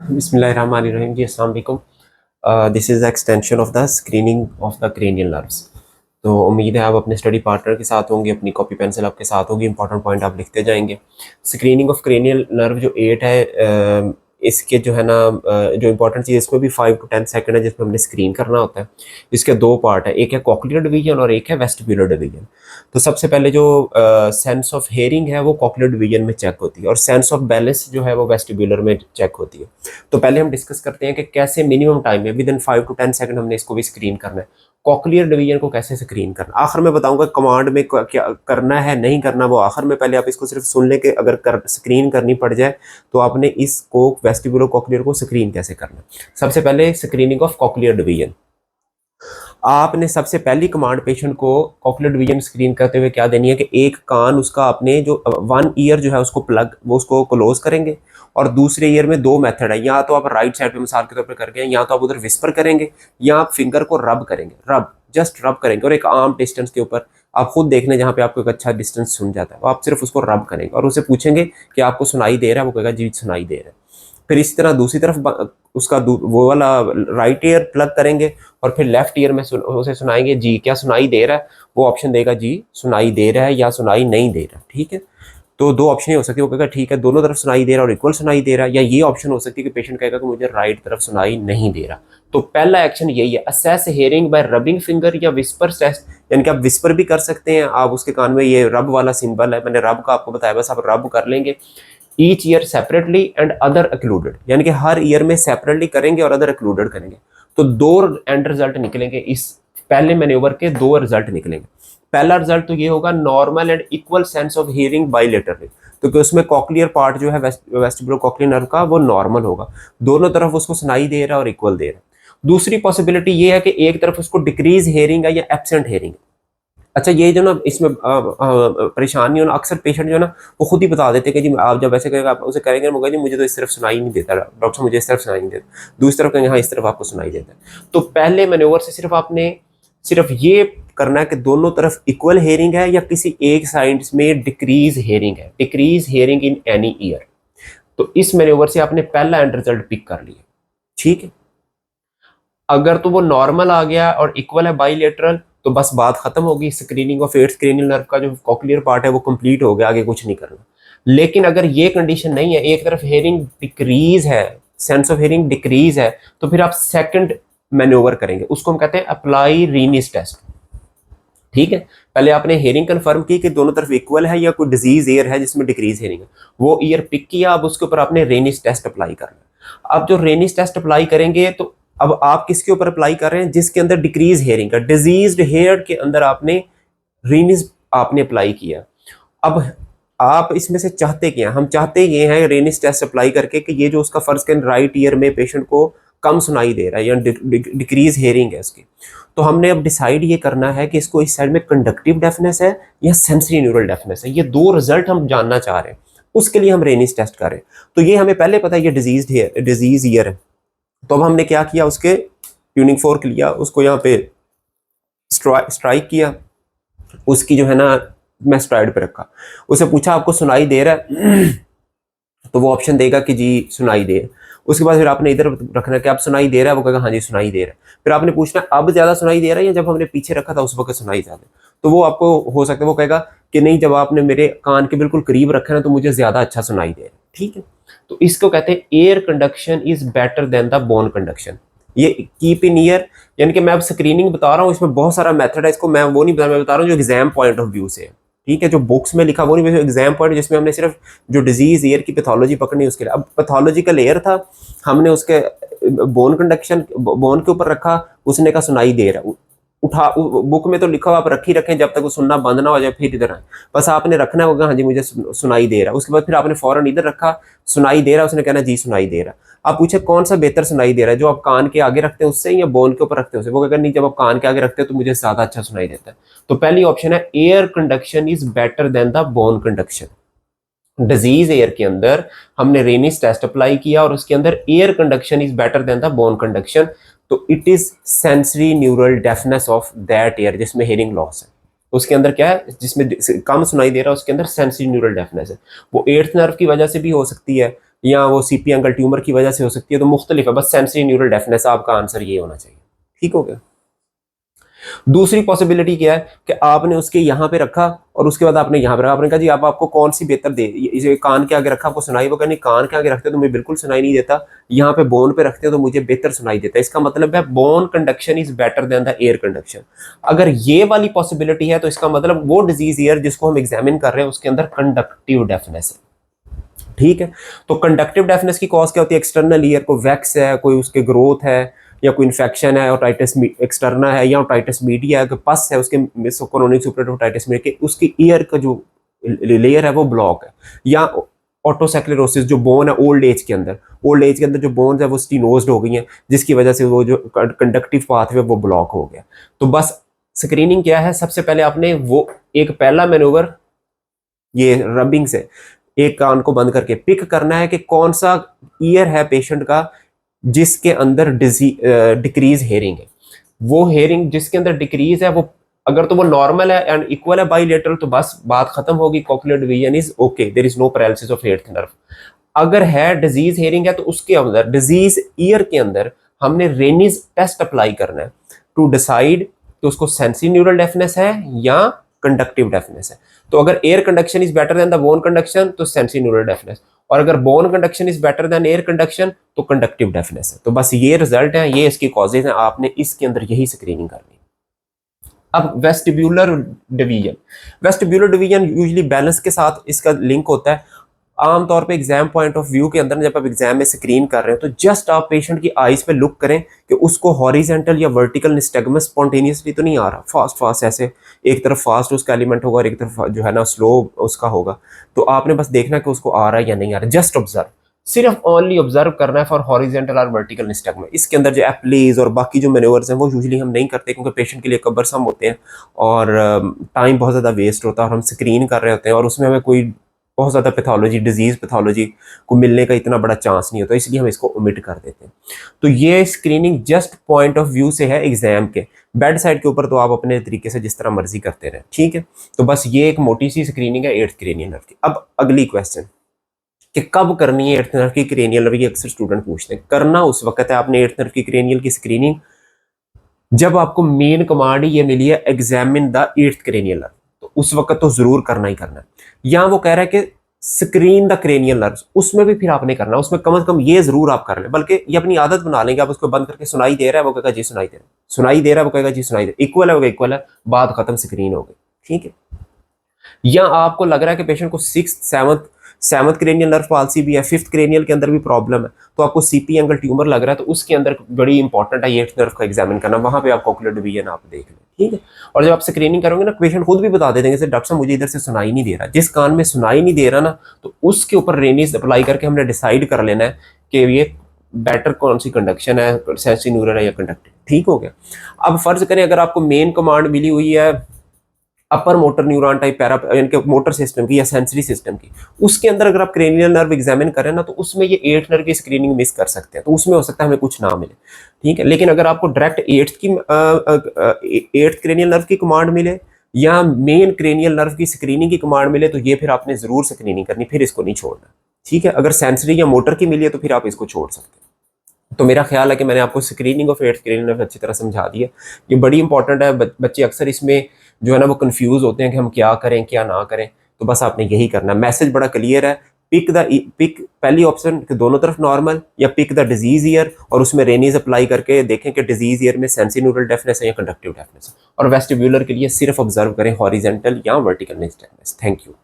बिस्मिल्लाहिर्रहमानिर्रहीम जी, अस्सलाम वालेकुम। This is extension of the screening of the cranial nerves. तो उम्मीद है आप अपने स्टडी पार्टनर के साथ होंगे, अपनी कॉपी पेंसिल आपके साथ होगी, इंपॉर्टेंट पॉइंट आप लिखते जाएंगे। स्क्रीनिंग ऑफ क्रेनियल नर्व जो 8 है, इसके जो है ना, जो इंपॉर्टेंट चीज़ इसमें भी 5 to 10 सेकंड है जिसमें हमने स्क्रीन करना होता है। इसके दो पार्ट है, एक है कॉक्लियर डिवीजन और एक है वेस्टिबुलर डिवीजन। तो सबसे पहले जो सेंस ऑफ हेयरिंग है वो कॉक्लियर डिवीजन में चेक होती है और सेंस ऑफ बैलेंस जो है वो वेस्टिबुलर में चेक होती है। तो पहले हम डिस्कस करते हैं कि कैसे मिनिमम टाइम में विद इन 5 to 10 सेकंड हमने इसको भी स्क्रीन करना है। कॉक्लियर डिवीजन को कैसे स्क्रीन करना, आखिर में बताऊंगा कमांड में क्या करना है नहीं करना, वो आखिर में। पहले आप इसको सिर्फ सुन ले के अगर स्क्रीन करनी पड़ जाए तो आपने इसको वेस्टिबुलर कॉक्लियर को स्क्रीन कैसे करना। सबसे पहले स्क्रीनिंग ऑफ कॉक्लियर डिवीजन। आपने सबसे पहली कमांड पेशेंट को कॉक्लियर डिवीजन स्क्रीन करते हुए क्या देनी है कि एक कान उसका अपने जो 1 ईयर जो है उसको प्लग वो उसको क्लोज करेंगे और दूसरे ईयर में 2 मेथड है। या तो आप राइट साइड पे मिसाल के तौर पे करके, या तो आप उधर विस्पर करेंगे या आप फिंगर को रब करेंगे, रब जस्ट रब करेंगे और एक आर्म डिस्टेंस के ऊपर आप खुद देख लें जहाँ पे आपको एक अच्छा डिस्टेंस सुन जाता है, तो आप सिर्फ उसको रब करेंगे और उसे पूछेंगे कि आपको सुनाई दे रहा है, वो कहेगा जी सुनाई दे रहा है। फिर इसी तरह दूसरी तरफ उसका वो वाला राइट ईयर प्लग करेंगे और फिर लेफ्ट ईयर में उसे सुनाएंगे जी क्या सुनाई दे रहा है, वो ऑप्शन देगा जी सुनाई दे रहा है या सुनाई नहीं दे रहा। ठीक है, तो दो ऑप्शन हो सकती है, वो कहेगा ठीक है दोनों तरफ सुनाई दे रहा और इक्वल सुनाई दे रहा, या ये ऑप्शन हो सकती है कि पेशेंट कहेगा कि मुझे राइट तरफ सुनाई नहीं दे रहा। तो पहला एक्शन यही है, assess hearing bye rubbing finger या विस्पर टेस्ट। यानी कि आप विस्पर भी कर सकते हैं, आप उसके कान में ये रब वाला सिंबल है, मैंने रब का आपको बताया, बस आप रब कर लेंगे। Each ear separately and other excluded, यानी कि हर ईयर में सेपरेटली करेंगे और अदर एक्लूडेड करेंगे। तो दो एंड रिजल्ट निकलेंगे, इस पहले मैन्यूवर के दो रिजल्ट निकलेंगे। पहला रिजल्ट तो ये होगा normal and equal sense of hearing bilaterally, क्योंकि उसमें कॉक्लियर पार्ट जो है वेस्टिबुलर कॉक्लियर नर्व का वो नॉर्मल होगा, दोनों तरफ उसको सुनाई दे रहा है और इक्वल दे रहा है। दूसरी पॉसिबिलिटी ये है कि एक तरफ उसको डिक्रीज हेयरिंग है या एब्सेंट हेयरिंग। अच्छा, ये जो ना इसमें परेशानी हो ना, अक्सर पेशेंट जो ना वो खुद ही बता देते हैं कि जी आप जब ऐसे करेगा आप उसे करेंगे जी मुझे तो इस तरफ सुनाई नहीं देता डॉक्टर साहब, मुझे इस तरफ सुनाई नहीं देता, दूसरी तरफ कहेंगे हाँ इस तरफ आपको सुनाई देता है। तो पहले मैन्योवर से सिर्फ आपने सिर्फ ये करना है कि दोनों तरफ इक्वल हेयरिंग है या किसी एक साइड में डिक्रीज हेयरिंग है, decrease hearing in any year. तो इस मैन्योवर से आपने पहला एंड रिजल्ट पिक कर लिया। ठीक है, अगर तो वो नॉर्मल आ गया और इक्वल है बाइलेटरल तो बस बात खत्म होगी, screening of 8th cranial nerve का जो कॉक्लियर पार्ट है वो कंप्लीट हो गया, आगे कुछ नहीं करना। लेकिन अगर ये कंडीशन नहीं है, एक तरफ हेयरिंग डिक्रीज है, सेंस ऑफ हेयरिंग डिक्रीज है, तो फिर आप सेकंड मैन्यूवर करेंगे, उसको हम कहते हैं अप्लाई रीनिस टेस्ट। ठीक है, पहले आपने हेयरिंग कंफर्म की कि दोनों तरफ इक्वल है या कोई डिजीज ईयर है जिसमें डिक्रीज हेयरिंग है, वो ईयर पिक किया, अब उसके ऊपर आपने रेनिस टेस्ट अप्लाई करना। अब जो रेनिस टेस्ट अप्लाई करेंगे तो अब आप किसके ऊपर अप्लाई कर रहे हैं, जिसके अंदर डिक्रीज हेयरिंग का, डिजीज्ड हेयर के अंदर आपने रेनिस आपने अप्लाई किया। अब आप इसमें से चाहते क्या, हम चाहते ये हैं रेनिस टेस्ट अप्लाई करके कि ये जो उसका फर्ज के राइट ईयर में पेशेंट को कम सुनाई दे रहा है या डिक्रीज हेयरिंग है इसकी, तो हमने अब डिसाइड ये करना है कि इसको इस साइड में कंडक्टिव डेफनेस है या सेंसरी न्यूरल डेफनेस है, ये दो रिजल्ट हम जानना चाह रहे हैं, उसके लिए हम रेनिस टेस्ट करें। तो ये हमें पहले पता है ये डिजीज ईयर है, तो अब हमने क्या किया, उसके ट्यूनिंग फोर्क लिया, उसको यहाँ पे स्ट्राइक किया, उसकी जो है ना मैं स्ट्राइड पे रखा, उसे पूछा आपको सुनाई दे रहा है तो वो ऑप्शन देगा कि जी सुनाई दे। उसके बाद फिर आपने इधर रखना कि आप सुनाई दे रहा है, वो कहेगा हाँ जी सुनाई दे रहा है। फिर आपने पूछना अब ज्यादा सुनाई दे रहा है या जब हमने पीछे रखा था उस वक्त सुनाई ज्यादा, तो वो आपको हो सकता है वो कहेगा कि नहीं जब आपने मेरे कान के बिल्कुल करीब रखा है तो मुझे ज्यादा अच्छा सुनाई दे रहा है। ठीक है, तो इसको कहते हैं air conduction is better than the bone conduction. ये कीप इन ईयर, यानी कि मैं अब स्क्रीनिंग बता रहा हूँ, इसमें बहुत सारा मेथड है, इसको मैं वो नहीं बता, मैं बता रहा हूँ जो एग्जाम पॉइंट ऑफ व्यू से। ठीक है, जो बुक्स में लिखा वो नहीं, एग्जाम पॉइंट जिसमें हमने सिर्फ जो डिजीज एयर की पैथोलॉजी पकड़नी है उसके लिए। अब पैथोलॉजिकल एयर था, हमने उसके बोन कंडक्शन बोन के ऊपर रखा, उसने कहा सुनाई दे रहा, उठा बुक में तो लिखा हुआ आप रख ही रखें जब तक वो सुनना बंद ना हो जाए फिर इधर आए, बस आपने रखना होगा हाँ जी मुझे सुनाई दे रहा। उसके बाद फिर आपने फौरन इधर रखा, सुनाई दे रहा, उसने कहना जी सुनाई दे रहा। आप पूछे कौन सा बेहतर सुनाई दे रहा है, जो आप कान के आगे रखते हैं उससे या बोन के ऊपर रखते हैं उससे, वो कहकर नहीं जब आप कान के आगे रखते हैं तो मुझे ज्यादा अच्छा सुनाई देता है। तो पहली ऑप्शन है air conduction is better than the bone conduction. Disease air के अंदर हमने रेनिस टेस्ट अप्लाई किया और उसके अंदर air conduction is better than the bone conduction, तो it is sensory neural deafness of that air जिसमें हेयरिंग लॉस है। उसके अंदर क्या है जिसमें कम सुनाई दे रहा है उसके अंदर सेंसरी न्यूरल डेफनेस है। वो 8th नर्व की वजह से भी हो सकती है, या वो सीपी एंगल ट्यूमर की वजह से हो सकती है, तो मुख्तलिफ है, बस सेंसरी न्यूरल डेफनेस, आपका आंसर ये होना चाहिए। ठीक हो गया। दूसरी पॉसिबिलिटी क्या है कि आपने उसके यहाँ पे रखा और उसके बाद आपने यहाँ पे रखा, आपने कहा जी आप आपको कौन सी बेहतर दे, इसे कान के आगे रखा आपको सुनाई, वो कहने कान के आगे रखते हो तो मुझे बिल्कुल सुनाई नहीं देता, यहाँ पे बोन पे रखते हो तो मुझे बेहतर सुनाई देता है। इसका मतलब है bone conduction is better than the air conduction. अगर ये वाली पॉसिबिलिटी है तो इसका मतलब वो डिजीज ईयर जिसको हम एग्जामिन कर रहे हैं उसके अंदर कंडक्टिव डेफनेस है। ठीक है, तो कंडक्टिव डेफनेस की कॉज क्या होती है? एक्सटर्नल ईयर को वैक्स है, कोई उसके ग्रोथ है, या कोई इन्फेक्शन है, ओटाइटिस एक्सटर्ना है, या ओटाइटिस मीडिया है, पस है उसके क्रोनिक सुपरेटिव ओटाइटिस मीडिया के, उसकी ईयर का जो लेयर है वो ब्लॉक है, या ऑटोसेक्लेरोसिस जो बोन है ओल्ड एज के अंदर जो बोन्स है वो स्टीनोज्ड हो गई हैं, जिसकी वजह से वो जो कंडक्टिव पाथवे वो ब्लॉक हो गया। तो बस स्क्रीनिंग क्या है? सबसे पहले आपने वो एक पहला मैनूवर ये रबिंग से एक कान को बंद करके पिक करना है कि कौन सा ईयर है पेशेंट का जिसके अंदर डिक्रीज हेयरिंग है। वो हेयरिंग जिसके अंदर डिक्रीज है, वो अगर तो वो नॉर्मल है एंड इक्वल है बाइलेटरल, तो बस बात खत्म होगी, cochlear division is okay, there is no paralysis of eighth nerve. अगर है डिजीज हेयरिंग है तो उसके अंदर डिजीज ईयर के अंदर हमने रेनिज टेस्ट अप्लाई करना है टू डिसाइड कि उसको सेंसरी न्यूरल डेफनेस है या कंडक्टिव डेफनेस है। तो अगर air conduction is better than the bone conduction तो सेंसरी न्यूरल डेफनेस, और अगर bone conduction is better then air conduction तो कंडक्टिव डेफनेस है। तो बस ये रिजल्ट है, ये इसकी कॉजेज हैं, आपने इसके अंदर यही स्क्रीनिंग करनी। अब वेस्टिब्यूलर डिवीजन यूजुअली बैलेंस के साथ इसका लिंक होता है। आमतौर पे एग्जाम पॉइंट ऑफ व्यू के अंदर जब आप एग्जाम में स्क्रीन कर रहे हो तो जस्ट आप पेशेंट की आईज पे लुक करें कि उसको हॉरिजेंटल या वर्टिकल निस्टेगमस स्पॉन्टेनियसली तो नहीं आ रहा, फास्ट ऐसे एक तरफ फास्ट उसका एलिमेंट होगा और एक तरफ जो है ना स्लो उसका होगा। तो आपने बस देखना कि उसको आ रहा है या नहीं आ रहा, जस्ट ऑब्जर्व, सिर्फ ओनली ऑब्जर्व करना है फॉर हॉरिजेंटल और वर्टिकल निस्टेगमा। इसके अंदर जो एप्लीज और बाकी जो मैन्यूवर्स हैं वो यूजुअली हम नहीं करते क्योंकि पेशेंट के लिए कबरसम होते हैं और टाइम बहुत ज़्यादा वेस्ट होता है और हम स्क्रीन कर रहे होते हैं और उसमें हमें कोई बहुत ज़्यादा पैथोलॉजी डिजीज़ पैथोलॉजी को मिलने का इतना बड़ा चांस नहीं होता, इसलिए हम इसको ओमिट कर देते हैं। तो ये screening just point of view से है एग्जाम के, बेड साइड के ऊपर तो आप अपने तरीके से जिस तरह मर्जी करते रहें। ठीक है, तो बस ये एक मोटी सी स्क्रीनिंग है एट्थ क्रेनियल नर्व की। अब अगली क्वेश्चन कि कब करनी है एट्थ नर्व की क्रेनियल नर्व की, अक्सर स्टूडेंट पूछते हैं। करना उस वक्त है आपने एट्थ नर्व की क्रेनियल की स्क्रीनिंग जब आपको मेन कमांड ये मिली है examine the eighth cranial nerve, तो उस वक्त तो जरूर करना ही करना है। यहाँ वो कह रहा है कि स्क्रीन द क्रेनियल नर्व्स, उसमें भी फिर आपने करना, उसमें कम से कम ये जरूर आप कर लें, बल्कि ये अपनी आदत बना लेंगे। आप उसको बंद करके सुनाई दे रहा है वो कहेगा जी सुनाई दे रहा है, सुनाई दे रहा है वो कहेगा जी सुनाई दे, इक्वल है वो इक्वल है, बात खत्म, स्क्रीन हो गई। ठीक है, या आपको लग रहा है कि पेशेंट को sixth seventh cranial nerve palsy भी है, फिफ्थ क्रेनियल के अंदर भी प्रॉब्लम है, तो आपको सीपी एंगल ट्यूमर लग रहा है, तो उसके अंदर बड़ी इंपॉर्टेंट है एट्थ नर्व का एग्जामिन करना, वहां पे आप कॉक्लियर डिवीजन आप देख लें। ठीक है, और जब आप स्क्रीनिंग करोगे ना पेशेंट खुद भी बता देंगे डॉक्टर साहब मुझे इधर से सुनाई नहीं दे रहा, जिस कान में सुनाई नहीं दे रहा ना तो उसके ऊपर रेनिज अप्लाई करके हमने डिसाइड कर लेना है कि ये बेटर कौन सी कंडक्शन है, सेंसरी न्यूरल है या कंडक्टिव। ठीक हो गया। अब फर्ज करें अगर आपको मेन कमांड मिली हुई है upper motor neuron type para यानी कि मोटर सिस्टम की या सेंसरी सिस्टम की, उसके अंदर अगर आप क्रेनियल नर्व एग्जामिन करें ना तो उसमें ये एट्थ नर्व की स्क्रीनिंग मिस कर सकते हैं, तो उसमें हो सकता है हमें कुछ ना मिले। ठीक है, लेकिन अगर आपको डायरेक्ट एट्थ क्रेनियल नर्व की कमांड मिले या मेन क्रेनियल नर्व की स्क्रीनिंग की कमांड मिले तो ये फिर आपने जरूर स्क्रीनिंग करनी, फिर इसको नहीं छोड़ना। ठीक है, अगर सेंसरी या मोटर की मिली है तो फिर आप इसको छोड़ सकते हैं। तो मेरा ख्याल है कि मैंने आपको screening of eighth cranial nerve अच्छी तरह समझा दिया, ये बड़ी इंपॉर्टेंट है। बच्चे अक्सर इसमें जो है ना वो कंफ्यूज होते हैं कि हम क्या करें क्या ना करें, तो बस आपने यही करना है। मैसेज बड़ा क्लियर है, पिक पहली ऑप्शन कि दोनों तरफ नॉर्मल, या पिक द डिजीज ईयर और उसमें रेनीज अप्लाई करके देखें कि डिजीज ईयर में सेंसरी न्यूरल डेफनेस है या कंडक्टिव डेफनेस है, और वेस्टिब्यूलर के लिए सिर्फ ऑब्जर्व करें हॉरिजेंटल या वर्टिकल निस्टेगमस। Thank you.